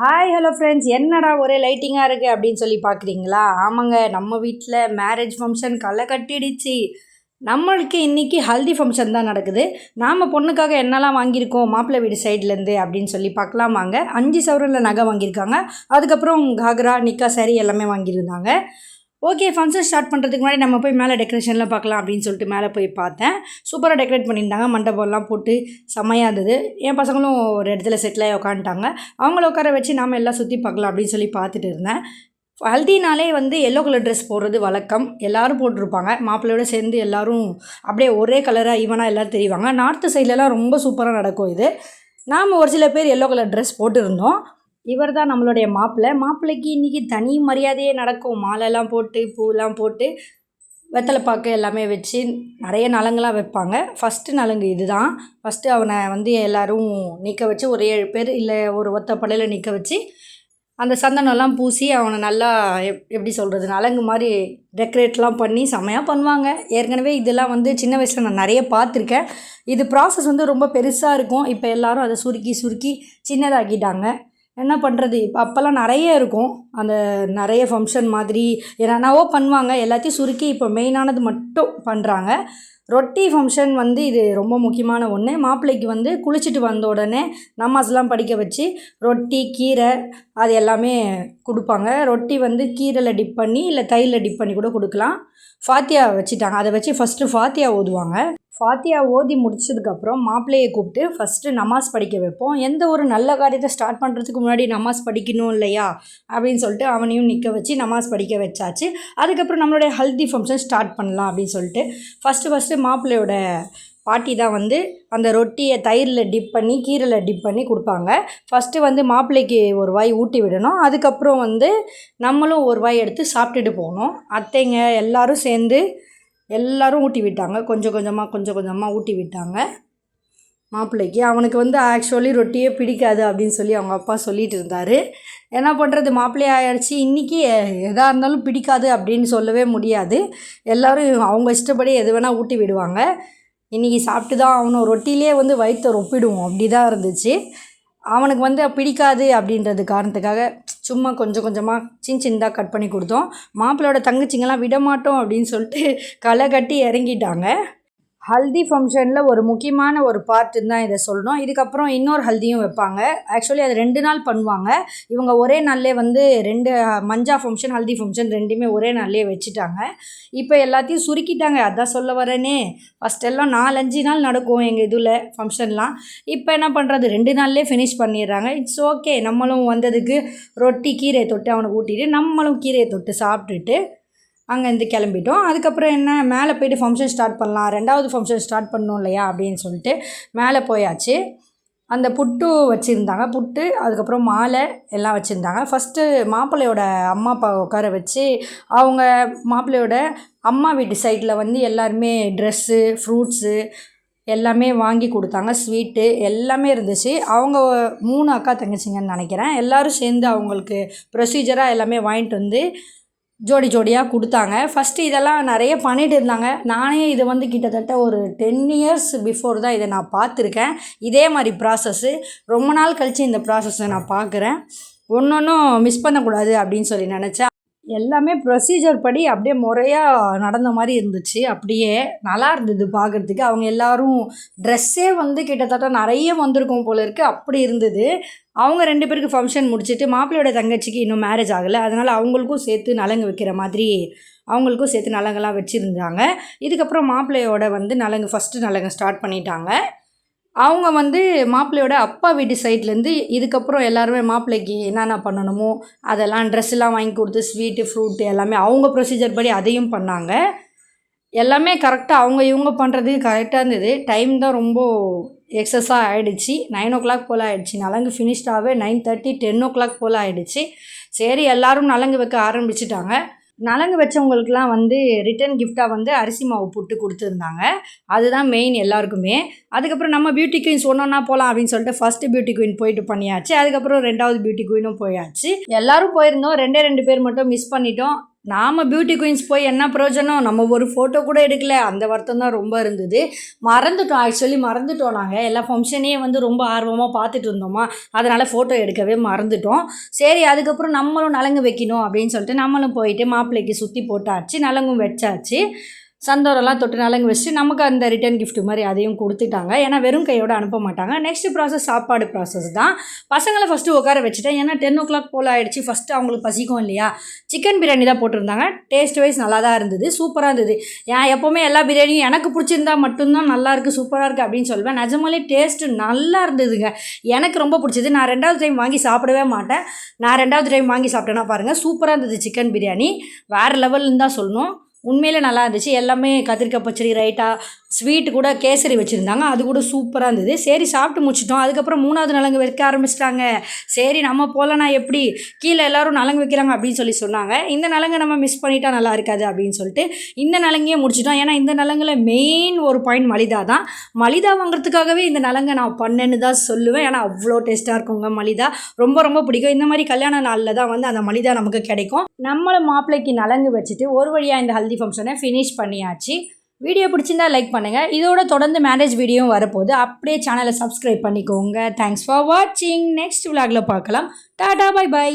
Hi hello friends, என்னடா ஒரே லைட்டிங்காக இருக்குது அப்படின்னு சொல்லி பார்க்குறீங்களா? ஆமாங்க, நம்ம வீட்டில் மேரேஜ் ஃபங்க்ஷன் களை கட்டிடுச்சு. நம்மளுக்கு இன்றைக்கி ஹல்தி ஃபங்க்ஷன் தான் நடக்குது. நாம் பொண்ணுக்காக என்னெல்லாம் வாங்கியிருக்கோம் மாப்பிள்ளை வீடு சைட்லேருந்து அப்படின்னு சொல்லி பார்க்கலாமாங்க. 5 சவரனில் நகை வாங்கியிருக்காங்க. அதுக்கப்புறம் காக்ரா நிக்கா சாரி எல்லாமே வாங்கியிருந்தாங்க. ஓகே, ஃபங்க்ஷன் ஸ்டார்ட் பண்ணுறதுக்கு முன்னாடி நம்ம போய் மேலே டெக்கரேஷன்லாம் பார்க்கலாம் அப்படின்னு சொல்லிட்டு மேலே போய் பார்த்தேன். சூப்பராக டெக்கரேட் பண்ணியிருந்தாங்க. மண்டபம்லாம் போட்டு செம்மையாக இருந்தது. என் பசங்களும் ஒரு இடத்துல செட்டிலாகி உட்காந்துட்டாங்க. அவங்கள உட்கார வச்சு நாம் எல்லாம் சுற்றி பார்க்கலாம் அப்படின்னு சொல்லி பார்த்துட்டு இருந்தேன். ஹல்தினாலே எல்லோ கலர் ட்ரெஸ் போடுறது வழக்கம். எல்லோரும் போட்டிருப்பாங்க. மாப்பிள்ளையோட சேர்ந்து எல்லோரும் அப்படியே ஒரே கலராக ஈவனாக எல்லோரும் தெரிவாங்க. நார்த்து சைட்லலாம் ரொம்ப சூப்பராக நடக்கும் இது. நாம் ஒரு சில பேர் எல்லோ கலர் ட்ரெஸ் போட்டுருந்தோம். இவர் தான் நம்மளுடைய மாப்பிள்ளைக்கு இன்றைக்கி தனி மரியாதையே நடக்கும். மாலைலாம் போட்டு பூலாம் போட்டு வெத்தலை பாக்கு எல்லாமே வச்சு நிறைய நலங்கெலாம் வைப்பாங்க. ஃபஸ்ட்டு நலங்கு இது தான். ஃபஸ்ட்டு அவனை எல்லோரும் நிற்க வச்சு ஒரு 7 பேர் இல்லை ஒரு ஒத்த படையில் நிற்க வச்சு அந்த சந்தனம்லாம் பூசி அவனை நல்லா எப்படி சொல்கிறது, நலங்கு மாதிரி டெக்கரேட்லாம் பண்ணி செம்மையாக பண்ணுவாங்க. ஏற்கனவே இதெல்லாம் சின்ன வயசில் நான் நிறைய பார்த்துருக்கேன். இது ப்ராசஸ் ரொம்ப பெருசாக இருக்கும். இப்போ எல்லோரும் அதை சுருக்கி சின்னதாக்கிட்டாங்க. என்ன பண்ணுறது, இப்போ அப்போல்லாம் நிறைய இருக்கும். அந்த நிறைய ஃபங்க்ஷன் மாதிரி என்னென்னவோ பண்ணுவாங்க. எல்லாத்தையும் சுருக்கி இப்போ மெயினானது மட்டும் பண்ணுறாங்க. ரொட்டி ஃபங்க்ஷன் இது ரொம்ப முக்கியமான ஒன்று. மாப்பிள்ளைக்கு குளிச்சுட்டு வந்த உடனே நமாஸ்லாம் படிக்க வச்சு ரொட்டி கீரை அது எல்லாமே கொடுப்பாங்க. ரொட்டி கீரையில் டிப் பண்ணி இல்லை தயிரில் டிப் பண்ணி கூட கொடுக்கலாம். ஃபாத்தியா வச்சுட்டாங்க. அதை வச்சு ஃபஸ்ட்டு ஃபாத்தியா ஓதுவாங்க. ஃபாத்தியா ஓதி முடிச்சதுக்கப்புறம் மாப்பிள்ளையை கூப்பிட்டு ஃபஸ்ட்டு நமாஸ் படிக்க வைப்போம். எந்த ஒரு நல்ல காரியத்தை ஸ்டார்ட் பண்ணுறதுக்கு முன்னாடி நமாஸ் படிக்கணும் இல்லையா அப்படின்னு சொல்லிட்டு அவனையும் நிற்க வச்சு நமாஸ் படிக்க வச்சாச்சு. அதுக்கப்புறம் நம்மளுடைய ஹல்தி ஃபங்க்ஷன் ஸ்டார்ட் பண்ணலாம் அப்படின்னு சொல்லிட்டு ஃபஸ்ட்டு மாப்பிள்ளையோட பாட்டி தான் அந்த ரொட்டியை தயிரில் டிப் பண்ணி கீரையில் டிப் பண்ணி கொடுப்பாங்க. ஃபஸ்ட்டு மாப்பிள்ளைக்கு ஒரு வாய் ஊட்டி விடணும். அதுக்கப்புறம் நம்மளும் ஒரு வாய் எடுத்து சாப்பிட்டுட்டு போகணும். அத்தைங்க எல்லோரும் சேர்ந்து எல்லோரும் ஊட்டி விட்டாங்க. கொஞ்சம் கொஞ்சமாக ஊட்டி விட்டாங்க மாப்பிள்ளைக்கு. அவனுக்கு ஆக்சுவலி ரொட்டியே பிடிக்காது அப்படின்னு சொல்லி அவங்க அப்பா சொல்லிகிட்டு இருந்தார். என்ன பண்ணுறது, மாப்பிள்ளையே ஆயிடுச்சு. இன்றைக்கி எதாக இருந்தாலும் பிடிக்காது அப்படின்னு சொல்லவே முடியாது. எல்லோரும் அவங்க இஷ்டப்படி எது வேணால் ஊட்டி விடுவாங்க. இன்றைக்கி சாப்பிட்டு தான் அவனும் ரொட்டிலே வயிற்றை ரொப்பிடுவோம் அப்படி தான் இருந்துச்சு. அவனுக்கு பிடிக்காது அப்படின்றது காரணத்துக்காக சும்மா கொஞ்சமாக சின்னதாக கட் பண்ணி கொடுத்தோம். மாப்பிள்ளையோட தங்கச்சிங்கெல்லாம் விடமாட்டோம் அப்படின்னு சொல்லிட்டு களை கட்டி இறங்கிட்டாங்க. ஹல்தி ஃபங்க்ஷனில் ஒரு முக்கியமான ஒரு பார்ட்டுன்னு தான் இதை சொல்லணும். இதுக்கப்புறம் இன்னொரு ஹல்தியும் வைப்பாங்க. ஆக்சுவலி அது 2 நாள் பண்ணுவாங்க. இவங்க ஒரே நாள்லே 2 மஞ்சா ஃபங்க்ஷன் ஹல்தி ஃபங்க்ஷன் ரெண்டுமே ஒரே நாள்லே வச்சுட்டாங்க. இப்போ எல்லாத்தையும் சுருக்கிட்டாங்க. அதான் சொல்ல வரேனே, ஃபஸ்ட்டெல்லாம் 4-5 நாள் நடக்கும் எங்கள் இதில் ஃபங்க்ஷன்லாம். இப்போ என்ன பண்ணுறது, 2 நாள்லேயே ஃபினிஷ் பண்ணிடுறாங்க. It's okay. நம்மளும் வந்ததுக்கு ரொட்டி கீரையை தொட்டு அவனுக்கு ஊட்டிட்டு நம்மளும் கீரையை தொட்டு சாப்பிட்டுட்டு அங்கேருந்து கிளம்பிட்டோம். அதுக்கப்புறம் என்ன, மேலே போய்ட்டு ஃபங்க்ஷன் ஸ்டார்ட் பண்ணலாம், 2வது ஃபங்க்ஷன் ஸ்டார்ட் பண்ணணும் இல்லையா அப்படின்னு சொல்லிட்டு மேலே போயாச்சு. அந்த புட்டு வச்சுருந்தாங்க. புட்டு அதுக்கப்புறம் மாலை எல்லாம் வச்சுருந்தாங்க. ஃபஸ்ட்டு மாப்பிள்ளையோட அம்மா அப்பா உட்கார வச்சு அவங்க மாப்பிள்ளையோட அம்மா வீட்டு சைடில் எல்லாருமே ட்ரெஸ்ஸு ஃப்ரூட்ஸு எல்லாமே வாங்கி கொடுத்தாங்க. ஸ்வீட்டு எல்லாமே இருந்துச்சு. அவங்க 3 அக்கா தங்கச்சிங்கன்னு நினைக்கிறேன். எல்லோரும் சேர்ந்து அவங்களுக்கு ப்ரொசீஜராக எல்லாமே வாங்கிட்டு ஜோடியாக கொடுத்தாங்க. ஃபஸ்ட்டு இதெல்லாம் நிறைய பண்ணிகிட்டு இருந்தாங்க. நானே இது கிட்டத்தட்ட ஒரு 10 இயர்ஸ் பிஃபோர் தான் இதை நான் பார்த்துருக்கேன். இதே மாதிரி ப்ராசஸ்ஸு ரொம்ப நாள் கழித்து இந்த ப்ராசஸை நான் பார்க்குறேன். ஒன்றும் மிஸ் பண்ணக்கூடாது அப்படின்னு சொல்லி நினச்சேன். எல்லாமே ப்ரொசீஜர் படி அப்படியே முறையாக நடந்த மாதிரி இருந்துச்சு. அப்படியே நல்லா இருந்தது பார்க்குறதுக்கு. அவங்க எல்லோரும் ட்ரெஸ்ஸே கிட்டத்தட்ட நிறைய வந்திருக்கும் போல இருக்குது, அப்படி இருந்தது. அவங்க 2 பேருக்கு ஃபங்க்ஷன் முடிச்சுட்டு மாப்பிள்ளையோட தங்கச்சிக்கு இன்னும் மேரேஜ் ஆகலை. அதனால் அவங்களுக்கும் சேர்த்து நலங்கு வைக்கிற மாதிரி அவங்களுக்கும் சேர்த்து நலங்கெல்லாம் வச்சுருந்தாங்க. இதுக்கப்புறம் மாப்பிள்ளையோட நலங்கு ஃபஸ்ட்டு நலங்கு ஸ்டார்ட் பண்ணிட்டாங்க. அவங்க மாப்பிள்ளையோட அப்பா வீட்டு சைட்லேருந்து இதுக்கப்புறம் எல்லாருமே மாப்பிள்ளைக்கு என்னென்ன பண்ணணுமோ அதெல்லாம் ட்ரெஸ்ஸெல்லாம் வாங்கி கொடுத்து ஸ்வீட்டு ஃப்ரூட்டு எல்லாமே அவங்க ப்ரொசீஜர் படி அதையும் பண்ணாங்க. எல்லாமே கரெக்டாக அவங்க இவங்க பண்ணுறது கரெக்டாக இருந்தது. டைம் தான் ரொம்ப எக்ஸஸாக ஆகிடுச்சு. 9 o'clock போல் ஆகிடுச்சு. நலங்கு ஃபினிஷ்டாகவே 9:30 10 o'clock போல் ஆகிடுச்சு. சரி, எல்லோரும் நலங்கு வைக்க ஆரம்பிச்சிட்டாங்க. நலங்கு வச்சவங்களுக்குலாம் ரிட்டன் கிஃப்டாக அரிசி மாவு புட்டு கொடுத்துருந்தாங்க. அதுதான் மெயின் எல்லாருக்குமே. அதுக்கப்புறம் நம்ம பியூட்டி குயின் சொன்னோன்னா போகலாம் அப்படின்னு சொல்லிட்டு ஃபஸ்ட்டு பியூட்டி குயின் போயிட்டு பண்ணியாச்சு. அதுக்கப்புறம் 2வது பியூட்டி குயினும் போயாச்சு. எல்லோரும் போயிருந்தோம். 2 பேர் மட்டும் மிஸ் பண்ணிட்டோம். நாம் பியூட்டி குயின்ஸ் போய் என்ன பிரயோஜனம், நம்ம ஒரு ஃபோட்டோ கூட எடுக்கல. அந்த வருத்தம் தான் ரொம்ப இருந்தது. மறந்துட்டோம் நாங்கள். எல்லா ஃபங்க்ஷனையே வந்து ரொம்ப ஆர்வமாக பார்த்துட்டு இருந்தோமா, அதனால் ஃபோட்டோ எடுக்கவே மறந்துட்டோம். சரி, அதுக்கப்புறம் நம்மளும் நலங்கு வைக்கணும் அப்படின்னு சொல்லிட்டு நம்மளும் போயிட்டு மாப்பிள்ளைக்கு சுற்றி போட்டாச்சு, நலங்கும் வச்சாச்சு. சந்தோரெல்லாம் தொட்டு நலங்கு வச்சுட்டு நமக்கு அந்த ரிட்டர்ன் கிஃப்ட் மாதிரி அதையும் கொடுத்துட்டாங்க. ஏன்னா வெறும் கையோடு அனுப்ப மாட்டாங்க. நெக்ஸ்ட் ப்ராசஸ் சாப்பாடு ப்ராசஸ் தான். பசங்களை ஃபஸ்ட்டு உட்கார வச்சுட்டேன். ஏன்னா 10 போல் ஆகிடுச்சு. ஃபஸ்ட்டு அவங்களுக்கு பசிக்கும் இல்லையா. சிக்கன் பிரியாணி தான் போட்டிருந்தாங்க. டேஸ்ட் வைஸ் நல்லா தான் இருந்தது, சூப்பராக இருந்தது. ஏன் எப்போவுமே எல்லா பிரியாணியும் எனக்கு பிடிச்சிருந்தா மட்டும்தான் நல்லாயிருக்கு, சூப்பராக இருக்குது அப்படின்னு சொல்லுவேன். நிஜமாலே டேஸ்ட்டு நல்லா இருந்ததுங்க. எனக்கு ரொம்ப பிடிச்சது. நான் 2வது டைம் வாங்கி சாப்பிடவே மாட்டேன். நான் 2வது டைம் வாங்கி சாப்பிட்டேன்னா பாருங்கள், சூப்பராக இருந்தது. சிக்கன் பிரியாணி வேறு லெவல்னு தான் சொல்லணும். உண்மையிலே நல்லா இருந்துச்சு. எல்லாமே கத்திரிக்காய் பச்சடி, ரைட்டா, ஸ்வீட்டு கூட கேசரி வச்சுருந்தாங்க. அது கூட சூப்பராக இருந்தது. சரி, சாப்பிட்டு முடிச்சிட்டோம். அதுக்கப்புறம் 3வது நலங்கு வைக்க ஆரம்பிச்சிட்டாங்க. சரி, நம்ம போகலன்னா எப்படி, கீழே எல்லோரும் நலங்கு வைக்கிறாங்க அப்படின்னு சொன்னாங்க. இந்த நலங்கை நம்ம மிஸ் பண்ணிட்டா நல்லா இருக்காது அப்படின்னு சொல்லிட்டு இந்த நலங்கையே முடிச்சிட்டோம். ஏன்னா இந்த நலங்கில் மெயின் ஒரு பாயிண்ட் மலிதா தான். மலிதா வாங்குறதுக்காகவே இந்த நலங்கை நான் பண்ணேன்னு தான் சொல்லுவேன். ஏன்னா அவ்வளோ டேஸ்ட்டாக இருக்குங்க மலிதா. ரொம்ப ரொம்ப பிடிக்கும். இந்த மாதிரி கல்யாண நாளில் தான் வந்து அந்த மலிதா நமக்கு கிடைக்கும். நம்மளும் மாப்பிள்ளைக்கு நலங்கு வச்சுட்டு ஒரு வழியாக இந்த ஹல்தி ஃபங்க்ஷனை ஃபினிஷ் பண்ணியாச்சு. வீடியோ பிடிச்சிருந்தா லைக் பண்ணுங்கள். இதோட தொடர்ந்து மேரேஜ் வீடியோவும் வரப்போகுது. அப்படியே சேனலை சப்ஸ்கிரைப் பண்ணிக்கோங்க. தேங்க்ஸ் ஃபார் வாட்சிங். நெக்ஸ்ட் விலாகில் பார்க்கலாம். டாடா, பை பை.